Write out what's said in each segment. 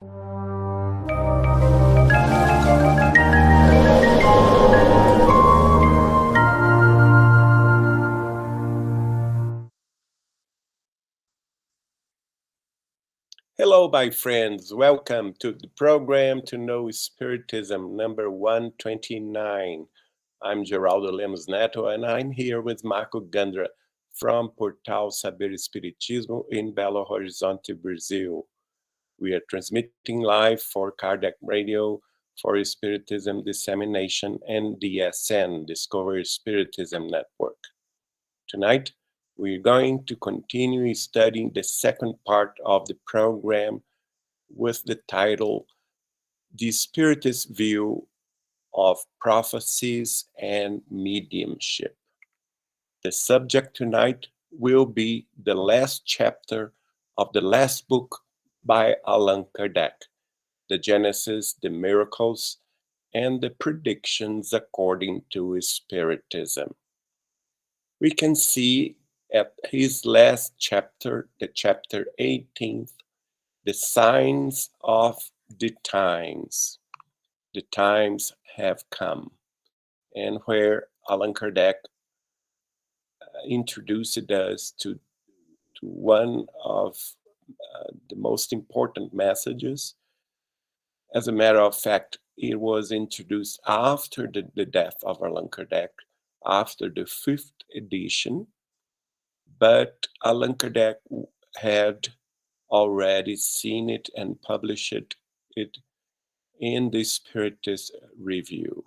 Hello, my friends. Welcome to the program to know Spiritism number 129. I'm Geraldo Lemos Neto, and I'm here with Marco Gandra from Portal Saber Espiritismo in Belo Horizonte, Brazil. We are transmitting live for Kardec Radio, for Spiritism Dissemination, and DSN, Discover Spiritism Network. Tonight, we're going to continue studying the second part of the program with the title The Spiritist View of Prophecies and Mediumship. The subject tonight will be the last chapter of the last book by Allan Kardec, The Genesis, the Miracles, and the Predictions According to Spiritism. We can see at his last chapter, the chapter 18th, the signs of the times. The times have come, and where Allan Kardec introduced us to one of the most important messages. As a matter of fact, it was introduced after the death of Allan Kardec, after the fifth edition, but Allan Kardec had already seen it and published it in the Spiritist Review.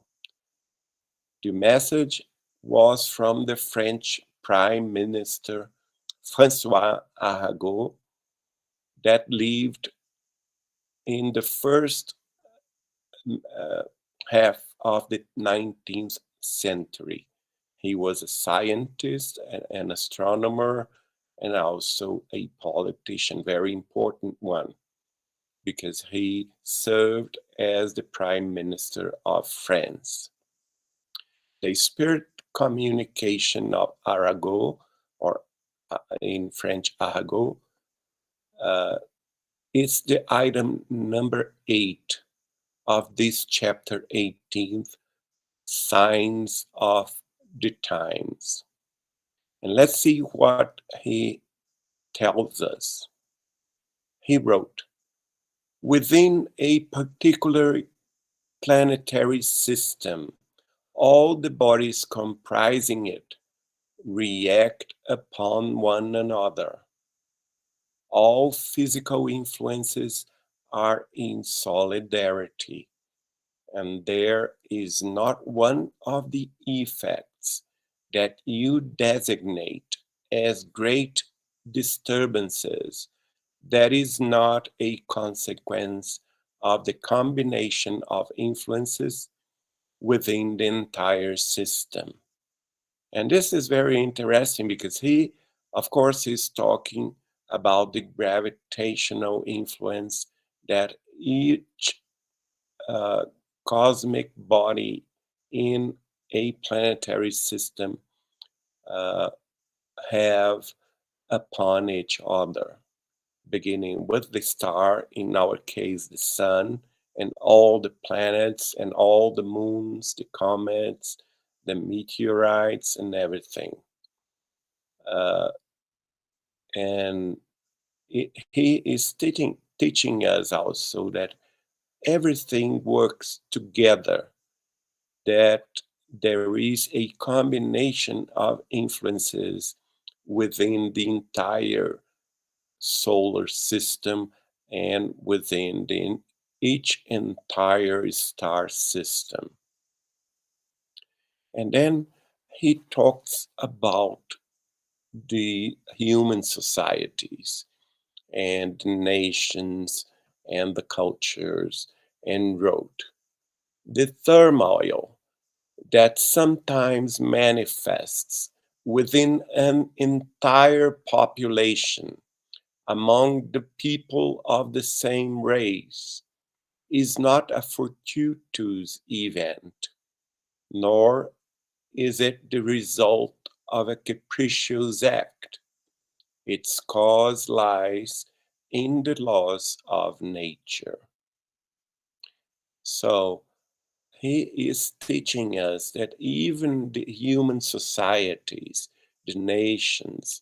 The message was from the French Prime Minister François Arago that lived in the first half of the 19th century. He was a scientist, an astronomer, and also a politician, very important one, because he served as the Prime Minister of France. The spirit communication of Arago, or in French, Arago, is the item number 8 of this chapter 18th, Signs of the Times. And let's see what he tells us. He wrote, within a particular planetary system, all the bodies comprising it react upon one another. All physical influences are in solidarity, and there is not one of the effects that you designate as great disturbances that is not a consequence of the combination of influences within the entire system. And this is very interesting because he, of course, is talking about the gravitational influence that each cosmic body in a planetary system have upon each other, beginning with the star, in our case, the sun, and all the planets and all the moons, the comets, the meteorites, and everything. And he is teaching us also that everything works together, that there is a combination of influences within the entire solar system and within each entire star system. And then he talks about the human societies and the nations and the cultures, and wrote, the turmoil that sometimes manifests within an entire population among the people of the same race is not a fortuitous event, nor is it the result of a capricious act. Its cause lies in the laws of nature. So he is teaching us that even the human societies, the nations,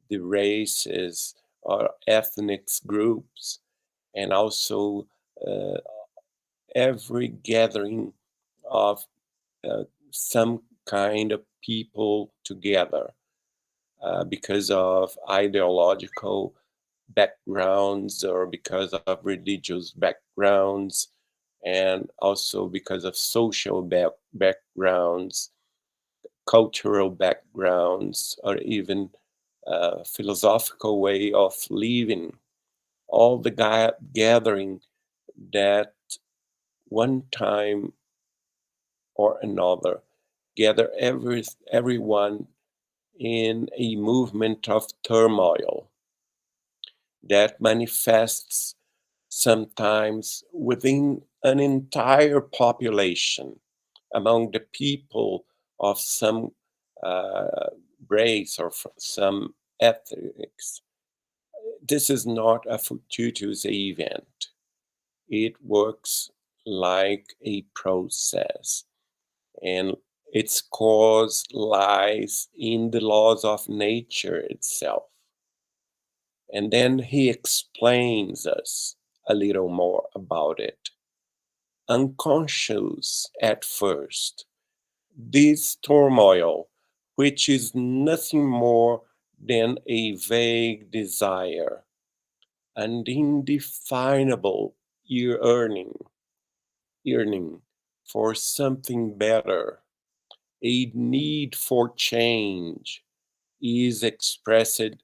the races or ethnic groups, and also uh, every gathering of some kind of people together because of ideological backgrounds or because of religious backgrounds and also because of social backgrounds, cultural backgrounds, or even philosophical way of living. All the gathering that one time or another gather everyone in a movement of turmoil that manifests sometimes within an entire population among the people of some uh, race or some ethics. This is not a fortuitous event. It works like a process, and its cause lies in the laws of nature itself. And then he explains us a little more about it. Unconscious at first, this turmoil, which is nothing more than a vague desire, an indefinable yearning for something better, a need for change, is expressed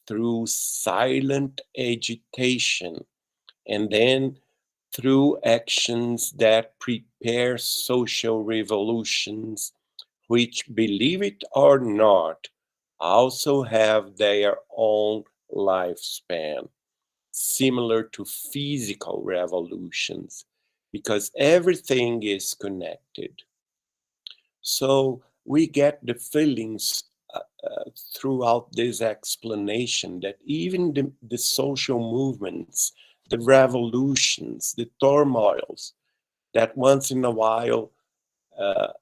through silent agitation and then through actions that prepare social revolutions, which, believe it or not, also have their own lifespan, similar to physical revolutions, because everything is connected. So we get the feelings throughout this explanation that even the social movements, the revolutions, the turmoils that once in a while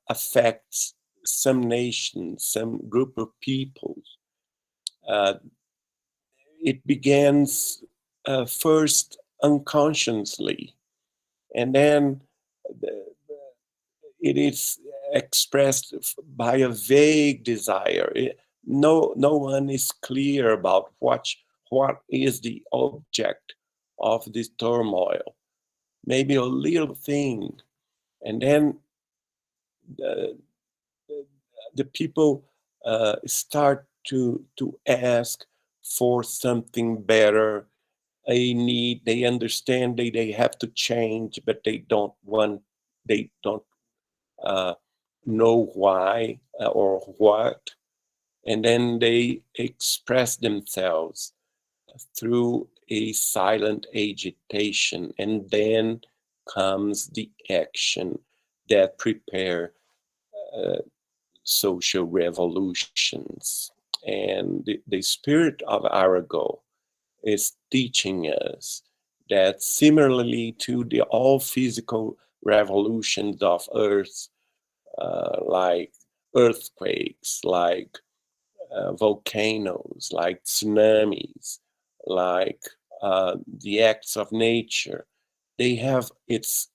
affects some nation, some group of people, uh, it begins first unconsciously, and then it is expressed by a vague desire. No one is clear about what is the object of this turmoil. Maybe a little thing, and then the, the people start to ask for something better. They understand they have to change, but they don't uh, know why or what, and then they express themselves through a silent agitation, and then comes the action that prepare uh, social revolutions. And the spirit of Arago is teaching us that similarly to the all physical revolutions of Earth, like earthquakes, like volcanoes, like tsunamis, like the acts of nature. They have its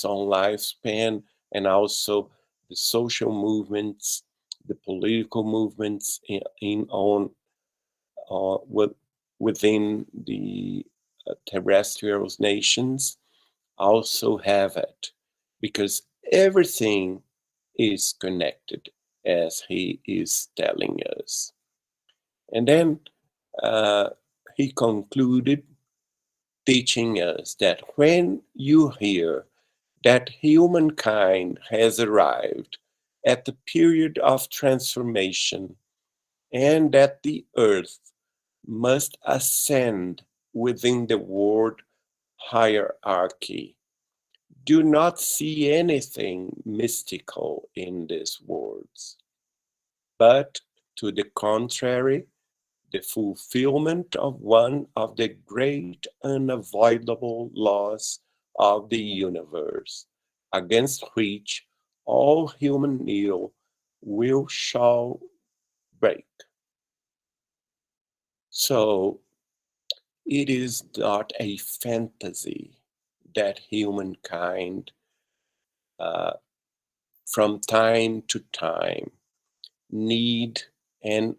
own lifespan, and also the social movements, the political movements in on with, within the terrestrial nations also have it, because everything is connected, as he is telling us. And then uh, he concluded teaching us that when you hear that humankind has arrived at the period of transformation and that the earth must ascend within the world hierarchy, do not see anything mystical in these words, but to the contrary, the fulfillment of one of the great unavoidable laws of the universe, against which all human will shall break. So it is not a fantasy that humankind, uh, from time to time, need and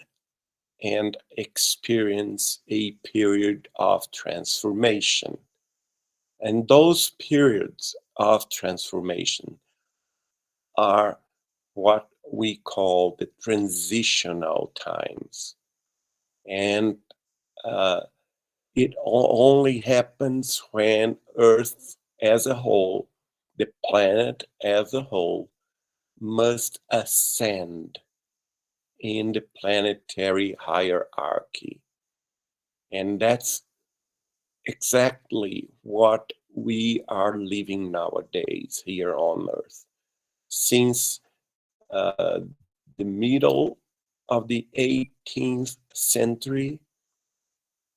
experience a period of transformation. And those periods of transformation are what we call the transitional times. And uh, it only happens when Earth as a whole, the planet as a whole, must ascend in the planetary hierarchy. And that's exactly what we are living nowadays here on Earth. Since the middle of the 18th century,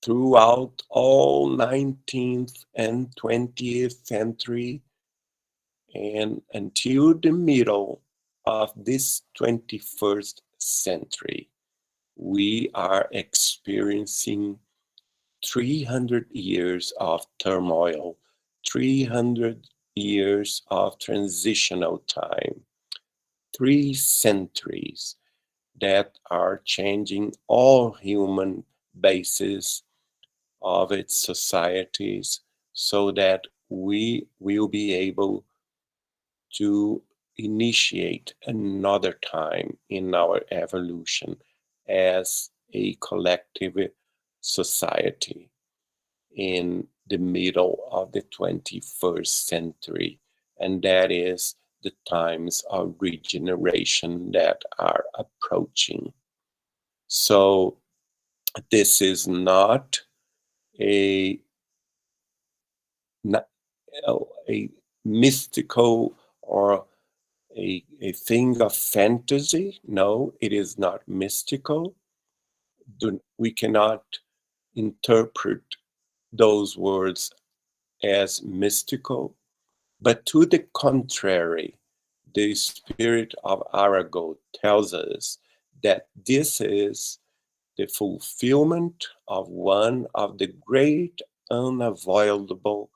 throughout all 19th and 20th century, and until the middle of this 21st century, we are experiencing 300 years of turmoil, 300 years of transitional time, 3 centuries that are changing all human bases of its societies so that we will be able to initiate another time in our evolution as a collective society in the middle of the 21st century, and that is the times of regeneration that are approaching. So, this is not a, a mystical or a thing of fantasy. No, it is not mystical. We cannot interpret those words as mystical, but to the contrary, the spirit of Arago tells us that this is the fulfillment of one of the great unavoidable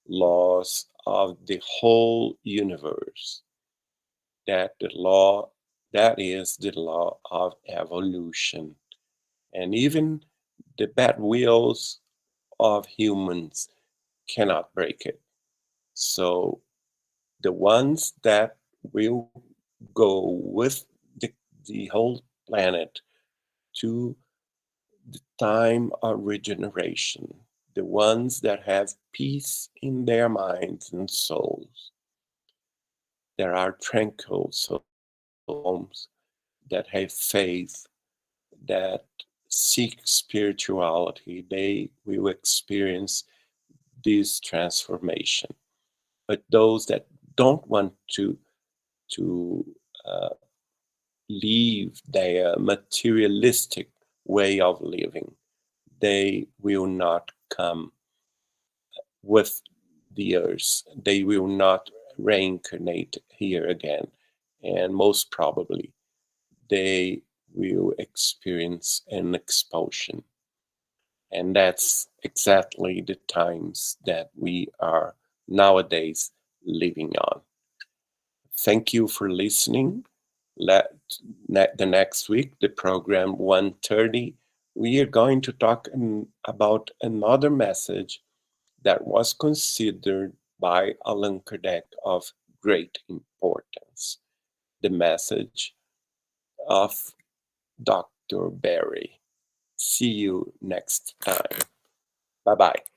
laws of the whole universe, that is the law of evolution. And even the bad wills of humans cannot break it. So the ones that will go with the whole planet to the time of regeneration, the ones that have peace in their minds and souls, that are tranquil souls, that have faith, that seek spirituality, they will experience this transformation. But those that don't want to uh, leave their materialistic way of living, they will not come with the earth. They will not reincarnate here again. And most probably, they will experience an expulsion. And that's exactly the times that we are nowadays living on. Thank you for listening. The next week, the program 130, we are going to talk about another message that was considered by Allan Kardec of great importance, the message of Dr. Barry. See you next time. Bye bye.